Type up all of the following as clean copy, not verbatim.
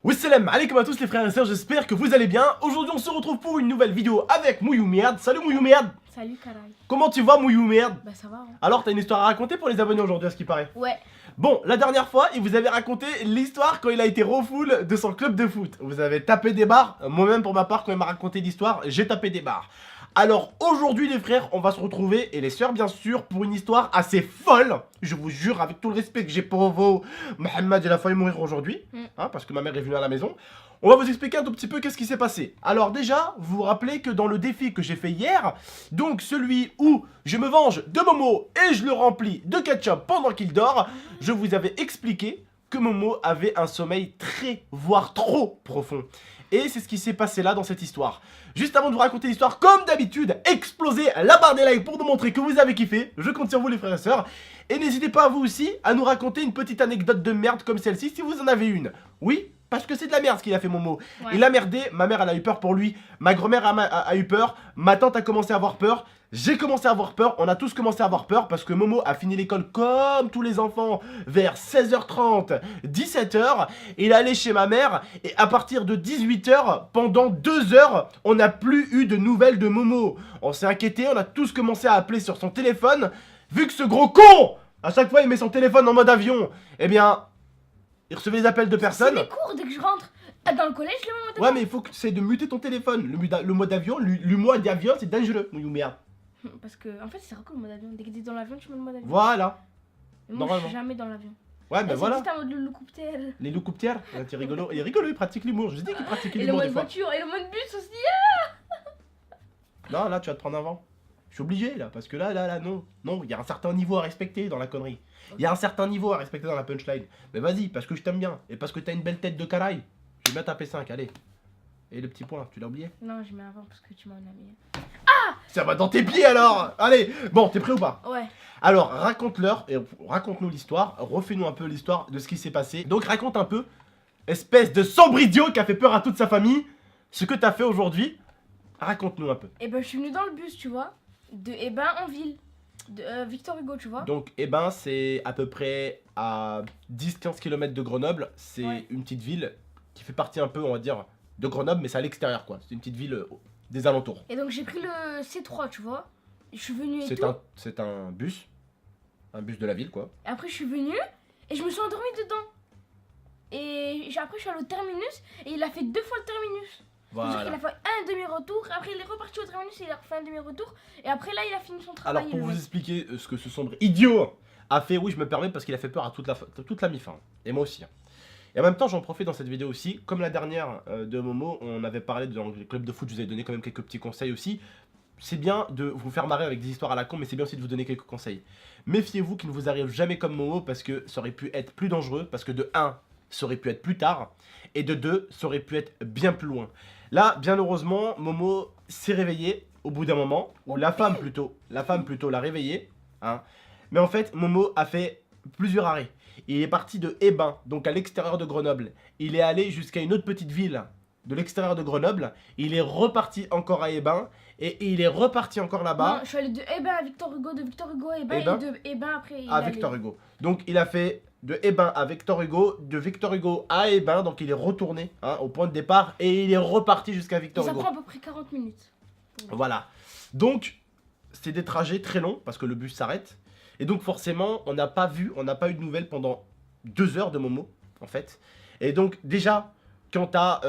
Wassalam alaikum à tous les frères et sœurs, j'espère que vous allez bien. Aujourd'hui on se retrouve pour une nouvelle vidéo avec Mouyou Merde. Salut Mouyou Merde. Salut Karay. Comment tu vas Mouyou Merde? Bah ça va hein. Alors t'as une histoire à raconter pour les abonnés aujourd'hui à ce qui paraît? Ouais. Bon, la dernière fois il vous avait raconté l'histoire quand il a été refoul de son club de foot. Vous avez tapé des barres, moi-même pour ma part quand il m'a raconté l'histoire j'ai tapé des barres. Alors aujourd'hui les frères on va se retrouver, et les sœurs bien sûr, pour une histoire assez folle. Je vous jure avec tout le respect que j'ai pour vous, Mohamed il a failli mourir aujourd'hui, hein, parce que ma mère est venue à la maison. On va vous expliquer un tout petit peu qu'est-ce qui s'est passé. Alors déjà, vous vous rappelez que dans le défi que j'ai fait hier, donc celui où je me venge de Momo et je le remplis de ketchup pendant qu'il dort, je vous avais expliqué que Momo avait un sommeil très, voire trop profond. Et c'est ce qui s'est passé là dans cette histoire. Juste avant de vous raconter l'histoire, comme d'habitude, explosez la barre des likes pour nous montrer que vous avez kiffé. Je compte sur vous les frères et sœurs. Et n'hésitez pas vous aussi à nous raconter une petite anecdote de merde comme celle-ci si vous en avez une. Oui, parce que c'est de la merde ce qu'il a fait Momo. Ouais. Il a merdé, ma mère elle a eu peur pour lui, ma grand-mère a eu peur, ma tante a commencé à avoir peur, j'ai commencé à avoir peur, on a tous commencé à avoir peur parce que Momo a fini l'école comme tous les enfants vers 16h30, 17h, il est allé chez ma mère et à partir de 18h, pendant 2 heures, on n'a plus eu de nouvelles de Momo. On s'est inquiété, on a tous commencé à appeler sur son téléphone, vu que ce gros con, à chaque fois il met son téléphone en mode avion, eh bien... il recevait des appels de personnes. C'est les cours dès que je rentre dans le collège, le moment. Ouais, mais il faut que tu essaies de muter ton téléphone. Le mode avion, le mode d'avion, c'est dangereux, Mouyou merde. Parce que, en fait, c'est quoi le mode avion? Dès que t'es dans l'avion, tu mets le mode avion. Voilà. Mais moi, je normalement. suis jamais dans l'avion. Ouais, ben C'est voilà. juste un mode l'hélicoptère. Les loups-couptières, c'est rigolo. Il est rigolo, il pratique l'humour. Je dis qu'il pratique Et le l'humour mode des fois. voiture, et le mode bus aussi. Non, là, tu vas te prendre un vent. Je suis obligé, là, parce que là, non. Non, il y a un certain niveau à respecter dans la connerie. Il y a un certain niveau à respecter dans la punchline. Mais vas-y, parce que je t'aime bien. Et parce que t'as une belle tête de caraï. Je vais bien taper 5, allez. Et le petit point, tu l'as oublié? Non, je mets avant parce que tu m'en as mis. Ça va dans tes pieds alors. Allez, bon, t'es prêt ou pas? Ouais. Alors, raconte-leur et raconte-nous l'histoire. Refais-nous un peu l'histoire de ce qui s'est passé. Donc, raconte un peu, espèce de sombre idiot qui a fait peur à toute sa famille, ce que t'as fait aujourd'hui. Raconte-nous un peu. Et ben, je suis venue dans le bus, tu vois. De en ville. De Victor Hugo, tu vois. Donc, eh ben, c'est à peu près à 10-15 km de Grenoble. C'est Ouais. une petite ville qui fait partie un peu, on va dire, de Grenoble, mais c'est à l'extérieur, quoi. C'est une petite ville des alentours. Et donc, j'ai pris le C3, tu vois. Je suis venue et C'est tout. un bus de la ville, quoi. Et après, je suis venue et je me suis endormie dedans. Et après, je suis allée au terminus et il a fait 2 fois le terminus. C'est-à-dire qu'il Voilà. a fait un demi-retour, après il est reparti au terminus et il a refait un demi-retour. Et après, là, il a fini son travail. Alors, pour le vous mec. expliquer ce que ce sombre idiot a fait, oui, je me permets parce qu'il a fait peur à toute la mi-fin. Et moi aussi. Et en même temps, j'en profite dans cette vidéo aussi. Comme la dernière de Momo, on avait parlé dans le club de foot, je vous avais donné quand même quelques petits conseils aussi. C'est bien de vous faire marrer avec des histoires à la con, mais c'est bien aussi de vous donner quelques conseils. Méfiez-vous qu'il ne vous arrive jamais comme Momo parce que ça aurait pu être plus dangereux. Parce que de 1, ça aurait pu être plus tard. Et de 2, ça aurait pu être bien plus loin. Là, bien heureusement, Momo s'est réveillé au bout d'un moment. Ou la femme plutôt l'a réveillé. Hein. Mais en fait, Momo a fait plusieurs arrêts. Il est parti de Hébin, donc à l'extérieur de Grenoble. Il est allé jusqu'à une autre petite ville de l'extérieur de Grenoble. Il est reparti encore à Hébin. Et il est reparti encore Non, là-bas je suis allée de Hébin à Victor Hugo, de Victor Hugo à Hébin, Hébin et de Hébin après. il à est allé- Victor Hugo. Donc il a fait de Hébin à Victor Hugo, de Victor Hugo à Hébin. Donc il est retourné hein, au point de départ. Et il est reparti jusqu'à Et Victor ça Hugo. prend à peu près 40 minutes. Voilà. Donc, c'est des trajets très longs parce que le bus s'arrête. Et donc, forcément, on n'a pas eu de nouvelles pendant 2 heures de Momo, en fait. Et donc, déjà, quand t'as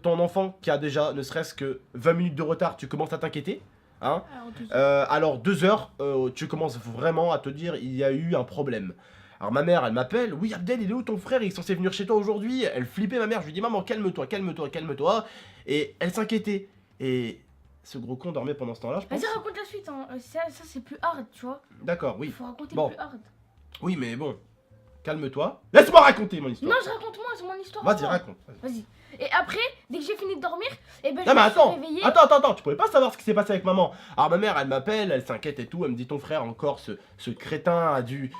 ton enfant qui a déjà ne serait-ce que 20 minutes de retard, tu commences à t'inquiéter. Hein. Alors 2 heures, tu commences vraiment à te dire il y a eu un problème. Alors ma mère, elle m'appelle, oui Abdel, il est où ton frère? Il est censé venir chez toi aujourd'hui. Elle flippait ma mère, je lui dis maman calme-toi, calme-toi, calme-toi. Et elle s'inquiétait. Et ce gros con dormait pendant ce temps-là, je pense. Vas-y, raconte la suite. Hein. Ça c'est plus hard, tu vois. D'accord, Il oui. faut raconter Bon. le plus hard. Oui, mais bon, calme-toi. Laisse-moi raconter mon histoire. Non, je raconte moi, c'est mon histoire. Vas-y, toi. raconte. Vas-y. Et après, dès que j'ai fini de dormir, et ben je Non mais me suis attends, réveillée. attends, tu pouvais pas savoir ce qui s'est passé avec maman. Alors ma mère, elle m'appelle, elle s'inquiète et tout, elle me dit ton frère encore, ce crétin a dû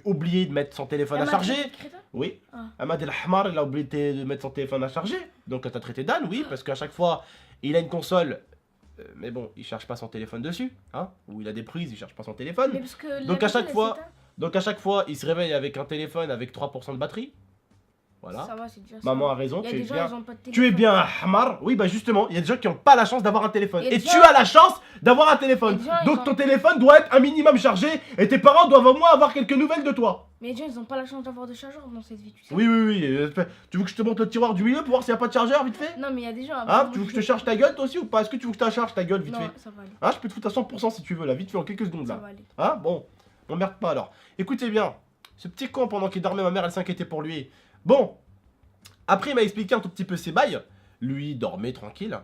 oublier de mettre son téléphone Elle à m'a charger. traité de crétin. Oui. Ah. Ahmad El Hamar, il a oublié de mettre son téléphone à charger. Donc elle t'a traité d'âne, oui, parce qu'à chaque fois, il a une console, mais bon, il charge pas son téléphone dessus, hein. Ou il a des prises, il charge pas son téléphone. Mais parce que Donc, la à chaque console, elle fois- s'éteint. Donc à chaque fois, il se réveille avec un téléphone avec 3% de batterie. Voilà. Ça va, c'est déjà ça. Maman a raison, Il y a tu es des gens, bien. ils ont pas de Tu es téléphone. bien un hamar. Oui, bah justement, il y a des gens qui n'ont pas la chance d'avoir un téléphone. Il y a Et des tu gens- as la chance d'avoir un téléphone. Il y a des gens, ils Donc ont- ton téléphone doit être un minimum chargé et tes parents doivent au moins avoir quelques nouvelles de toi. Mais les gens, ils ont pas la chance d'avoir de chargeur dans cette vie, tu sais. Oui, oui, oui. Tu veux que je te montre le tiroir du milieu pour voir s'il n'y a pas de chargeur vite fait? Non, mais il y a des gens. Hein? Tu veux que je te charge ta gueule toi aussi ou pas? Est-ce que tu veux que je te charge ta gueule vite Non, fait? ça va aller. Hein? Je peux te foutre à 100% si tu veux là, vite fait en quelques secondes Ça là. va aller. Hein? Bon, m'emmerde pas alors. Écoutez bien, ce petit con pendant qu'il dormait, ma mère elle s'inquiétait pour lui. Bon, après il m'a expliqué un tout petit peu ses bails. Lui dormait tranquille.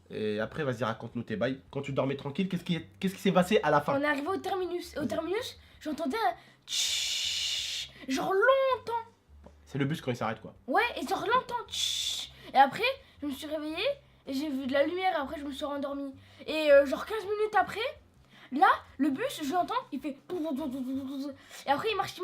Et après vas-y raconte-nous tes bails. Quand tu dormais tranquille, qu'est-ce qui s'est passé à la fin? On est arrivé au terminus. Et au terminus, j'entendais un tchhh, genre longtemps. C'est le bus quand il s'arrête quoi. Ouais, et genre longtemps. Tchhh. Et après, je me suis réveillée et j'ai vu de la lumière. Et après, je me suis rendormie. Et genre 15 minutes après, là, le bus, je l'entends, il fait. Et après, il marche.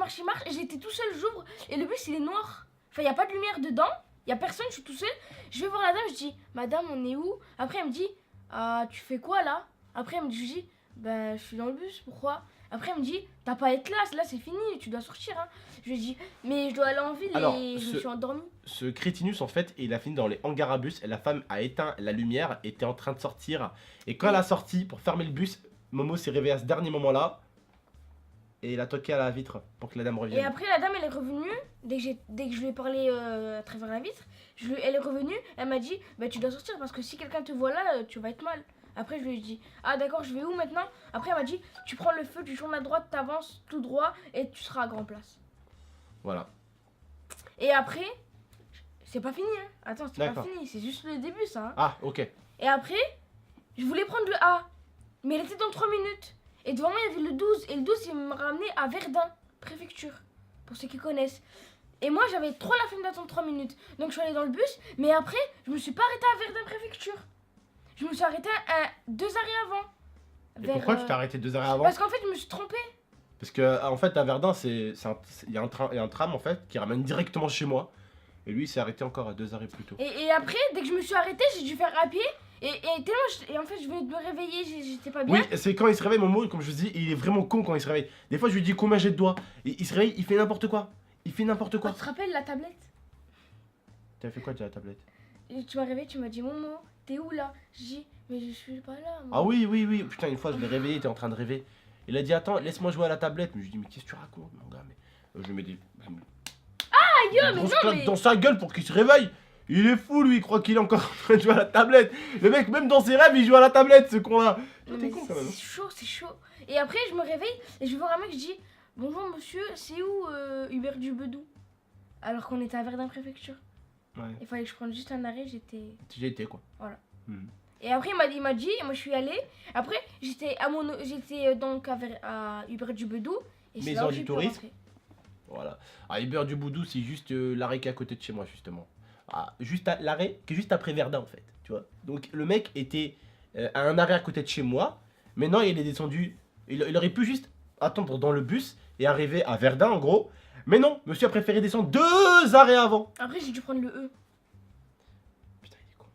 Et j'étais tout seul, j'ouvre. Et le bus, il est noir. Enfin, il n'y a pas de lumière dedans. Il n'y a personne, je suis tout seul. Je vais voir la dame, je dis, madame, on est où? Après, elle me dit, ah, tu fais quoi là? Après, elle me dit, je dis, ben, je suis dans le bus, pourquoi? Après, elle me dit, t'as pas à être là c'est fini, tu dois sortir. Hein. Je lui ai dit, mais je dois aller en ville. Alors, et je me suis endormie. Ce crétinus en fait, il a fini dans les hangars à bus et la femme a éteint la lumière, était en train de sortir. Et quand elle a sorti pour fermer le bus, Momo s'est réveillé à ce dernier moment-là. Et il a toqué à la vitre pour que la dame Et revienne. après, la dame, elle est revenue. Dès que je lui ai parlé à travers la vitre, elle est revenue. Elle m'a dit, bah, tu dois sortir parce que si quelqu'un te voit là, tu vas être mal. Après, je lui ai dit, ah d'accord, je vais où maintenant? Après, elle m'a dit, tu prends le feu, tu tournes à droite, t'avances tout droit et tu seras à grand place. Voilà. Et après, c'est pas fini, hein. Attends, c'est pas D'accord. fini, c'est juste le début, ça. Hein. Ah, ok. Et après, je voulais prendre le A, mais elle était dans 3 minutes. Et devant moi, il y avait le 12. Et le 12, il m'a ramené à Verdun, préfecture, pour ceux qui connaissent. Et moi, j'avais trop la flemme d'attendre 3 minutes. Donc, je suis allée dans le bus, mais après, je me suis pas arrêtée à Verdun, préfecture. Je me suis arrêtée à 2 arrêts avant. Et pourquoi tu t'es arrêté 2 heures avant? Parce qu'en fait, je me suis trompée. Parce que en fait à Verdun, il y a un tram en fait qui ramène directement chez moi. Et lui il s'est arrêté encore à 2 arrêts plus tôt. Et après, dès que je me suis arrêtée, j'ai dû faire à pied. Et tellement, et en fait, je venais de me réveiller, j'étais pas bien. Oui, c'est quand il se réveille, Momo, comme je vous dis, il est vraiment con quand il se réveille. Des fois je lui dis combien j'ai de doigts. Et il se réveille, il fait n'importe quoi. Il fait n'importe Oh, quoi. tu te rappelles la tablette? T'as fait quoi, tu as la tablette? Et tu m'as réveillé, tu m'as dit, Momo, t'es où là? J'ai dit, mais je suis pas là. Moi. Ah oui, oui, oui. Putain, une fois je l'ai réveillé, il était en train de rêver. Il a dit attends, laisse-moi jouer à la tablette. Mais je lui dis mais qu'est-ce que tu racontes, mon gars? Mais je lui mets des. Aïe, Une mais grosse non, claque mais. dans sa gueule pour qu'il se réveille. Il est fou lui, il croit qu'il est encore en train de jouer à la tablette. Le mec, même dans ses rêves, il joue à la tablette, ce con-là. Non, T'es mais con quand même. c'est chaud, c'est chaud. Et après, je me réveille et je vais voir un mec, je dis, bonjour monsieur, c'est où Hubert du Bedou? Alors qu'on était à Verdun préfecture. Ouais, Il fallait que je prenne juste un arrêt, j'étais. j'ai été quoi. Voilà. Mhm. Et après, il m'a dit, et moi je suis allée. Après, j'étais donc à Hubert du Bedou. Et c'est Maison là où du j'ai pu tourisme. rentrer. Voilà. Ah, Hubert du Boudou, c'est juste l'arrêt qui est à côté de chez moi, justement. Ah, juste l'arrêt qui est juste après Verdun, en fait. Tu vois. Donc le mec était à un arrêt à côté de chez moi. Maintenant, il est descendu. Il aurait pu juste attendre dans le bus et arriver à Verdun, en gros. Mais non, monsieur a préféré descendre 2 arrêts avant. Après, j'ai dû prendre le E. Putain, il est con.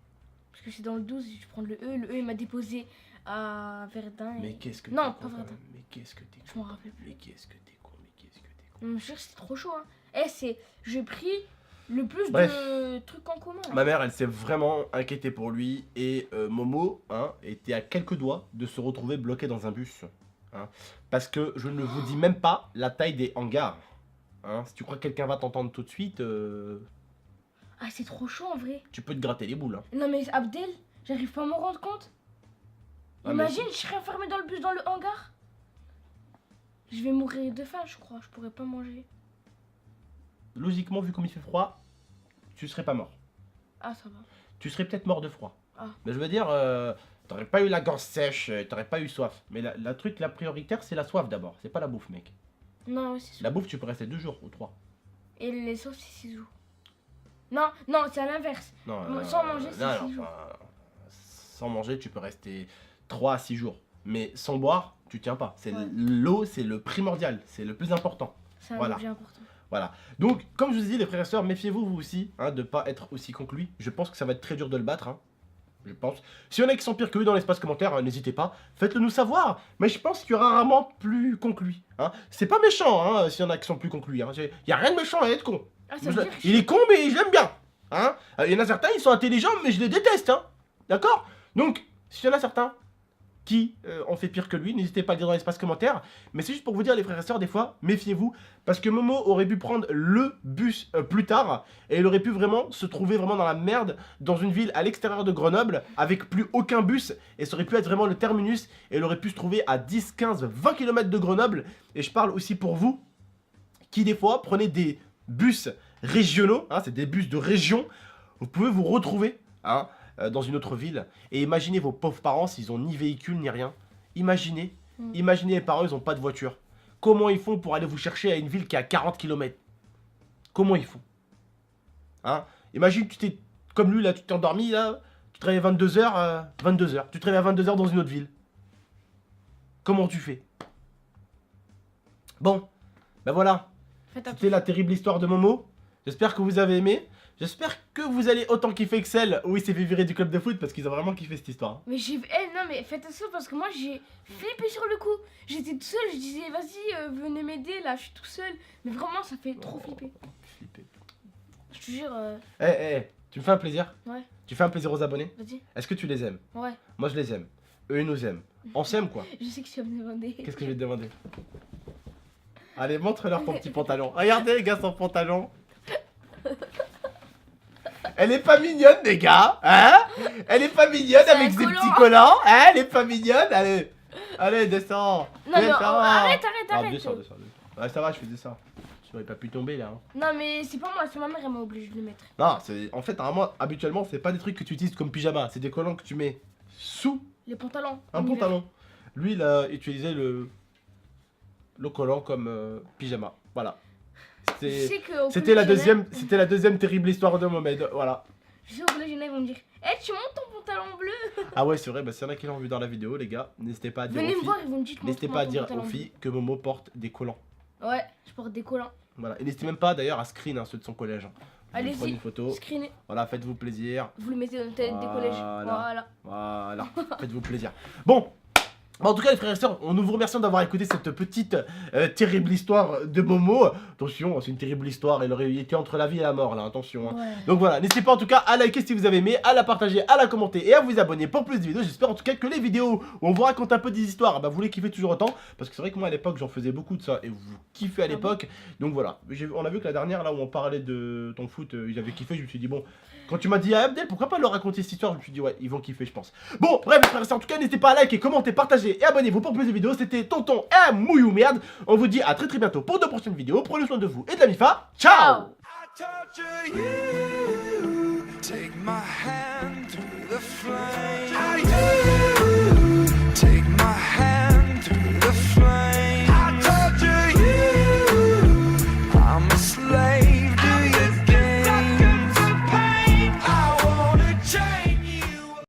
Parce que c'est dans le 12, j'ai dû prendre le E. Le E, il m'a déposé à Verdun. Mais Et... qu'est-ce que Non, t'es pas con, Verdun. quand même. Mais qu'est-ce que t'es con. Je m'en rappelle plus. Mais qu'est-ce que t'es con. Mais qu'est-ce que t'es con. Non, mais je jure, c'était trop chaud. Hein. J'ai pris le plus Bref. de trucs en commun. Ma mère, elle s'est vraiment inquiétée pour lui et Momo était à quelques doigts de se retrouver bloqué dans un bus. Hein, parce que je ne vous dis même pas la taille des hangars. Hein, si tu crois que quelqu'un va t'entendre tout de suite, Ah, c'est trop chaud en vrai. tu peux te gratter les boules. Hein. Non, mais Abdel, j'arrive pas à m'en rendre compte. Ah, mais Imagine, je serais enfermé dans le bus, dans le hangar. Je vais mourir de faim, je crois. Je pourrais pas manger. Logiquement, vu comme il fait froid, tu serais pas mort. Ah, ça va. Tu serais peut-être mort de froid. Ah. Mais je veux dire, t'aurais pas eu la gorge sèche, t'aurais pas eu soif. Mais la truc, la prioritaire, c'est la soif d'abord. C'est pas la bouffe, mec. Non, ouais, c'est sûr. La bouffe, tu peux rester 2 jours ou 3. Et les sauces, c'est 6 jours. Non, non, c'est à l'inverse. Non, Sans manger, c'est non, 6 jours. sans manger, tu peux rester 3 à 6 jours. Mais sans boire, tu tiens pas. Ouais. L'eau, c'est le primordial, c'est le plus important. C'est un Voilà. objet important. Voilà. Donc, comme je vous ai dit, les frères et sœurs, méfiez-vous vous aussi de pas être aussi conclu. Je pense que ça va être très dur de le battre. Hein. Je pense. S'il y en a qui sont pires que lui dans l'espace commentaire, n'hésitez pas, faites-le nous savoir. Mais je pense qu'il y aura rarement plus conclu. Hein. C'est pas méchant, s'il y en a qui sont plus conclus. Il y a rien de méchant à être con. Ah, ça veut dire que Il est con, mais je l'aime bien. Hein, il y en a certains, ils sont intelligents, mais je les déteste. Hein. D'accord? Donc, s'il y en a certains qui ont fait pire que lui, n'hésitez pas à le dire dans l'espace commentaire. Mais c'est juste pour vous dire, les frères et sœurs, des fois, méfiez-vous. Parce que Momo aurait pu prendre le bus plus tard. Et il aurait pu vraiment se trouver vraiment dans la merde, dans une ville à l'extérieur de Grenoble, avec plus aucun bus. Et ça aurait pu être vraiment le terminus. Et il aurait pu se trouver à 10, 15, 20 km de Grenoble. Et je parle aussi pour vous, qui des fois prenez des bus régionaux, hein, c'est des bus de région. Vous pouvez vous retrouver, hein, dans une autre ville. Et imaginez vos pauvres parents s'ils ont ni véhicule ni rien. Imaginez les parents, ils n'ont pas de voiture. Comment ils font pour aller vous chercher à une ville qui est à 40 km? Comment ils font? Hein? Imagine, tu t'es comme lui là, tu t'es endormi là, tu te réveilles à 22h, 22h. Tu te réveilles à 22h dans une autre ville. Comment tu fais? Bon, ben voilà. C'était la terrible histoire de Momo. J'espère que vous avez aimé. J'espère que vous allez autant kiffer Excel où il s'est fait virer du club de foot parce qu'ils ont vraiment kiffé cette histoire. Mais j'ai. Non, mais faites ça parce que moi j'ai flippé sur le coup. J'étais tout seul, je disais vas-y, venez m'aider là, je suis tout seul. Mais vraiment, ça fait trop flipper. Je te jure. Tu me fais un plaisir? Ouais. Tu fais un plaisir aux abonnés? Vas-y. Est-ce que tu les aimes? Ouais. Moi je les aime. Eux ils nous aiment. On s'aime quoi? Je sais que tu vas me demander. Qu'est-ce que je vais te demander? Allez, montre-leur ton petit pantalon. Regardez les gars son pantalon. Elle est pas mignonne les gars, hein? Elle est pas mignonne avec ses petits collants, hein? Elle est pas mignonne, allez. Allez, descends. Non mais Descends. arrête. Descends. Ouais, ça va, je fais ça. Je n'aurais pas pu tomber là. Hein. Non mais c'est pas moi, c'est ma mère, elle m'a obligé de le mettre. Non, c'est en fait, normalement, habituellement, c'est pas des trucs que tu utilises comme pyjama, c'est des collants que tu mets sous Les pantalons. un pantalon. Lui, il a utilisé le collant comme pyjama. Voilà. C'était la deuxième terrible histoire de Mohamed. Voilà. Je sais au collège, ils vont me dire tu montes ton pantalon bleu. Ah ouais, c'est vrai, bah s'il y en a qui l'ont vu dans la vidéo, les gars, n'hésitez pas à dire Venez aux me voir, filles, ils vont me dire n'hésitez pas à dire aux filles que Momo porte des collants. Ouais, je porte des collants. Voilà, et n'hésitez même pas d'ailleurs à screen hein, ceux de son collège. Hein. Allez-y, prenez une photo. Screenez. Voilà, faites-vous plaisir. Vous le mettez dans le tête des collèges. Voilà, faites-vous plaisir. Bon. En tout cas les frères et sœurs, nous vous remercions d'avoir écouté cette petite terrible histoire de Momo. Attention, c'est une terrible histoire, il aurait été entre la vie et la mort là, attention. Hein. Ouais. Donc voilà, n'hésitez pas en tout cas à liker si vous avez aimé, à la partager, à la commenter et à vous abonner pour plus de vidéos. J'espère en tout cas que les vidéos où on vous raconte un peu des histoires, bah, vous les kiffez toujours autant. Parce que c'est vrai que moi à l'époque j'en faisais beaucoup de ça et vous kiffez à l'époque. Donc voilà, on a vu que la dernière là où on parlait de ton foot, ils avaient kiffé, je me suis dit bon... Quand tu m'as dit à Abdel, pourquoi pas leur raconter cette histoire, je me suis dit ouais, ils vont kiffer je pense. Bon, bref, frères et sœurs, en tout cas, n'hésitez pas à liker, commenter, partager et abonnez-vous pour plus de vidéos. C'était Tonton et Mouillou Merde. On vous dit à très bientôt pour de prochaines vidéos. Prenez soin de vous et de la MIFA. Ciao. Ciao.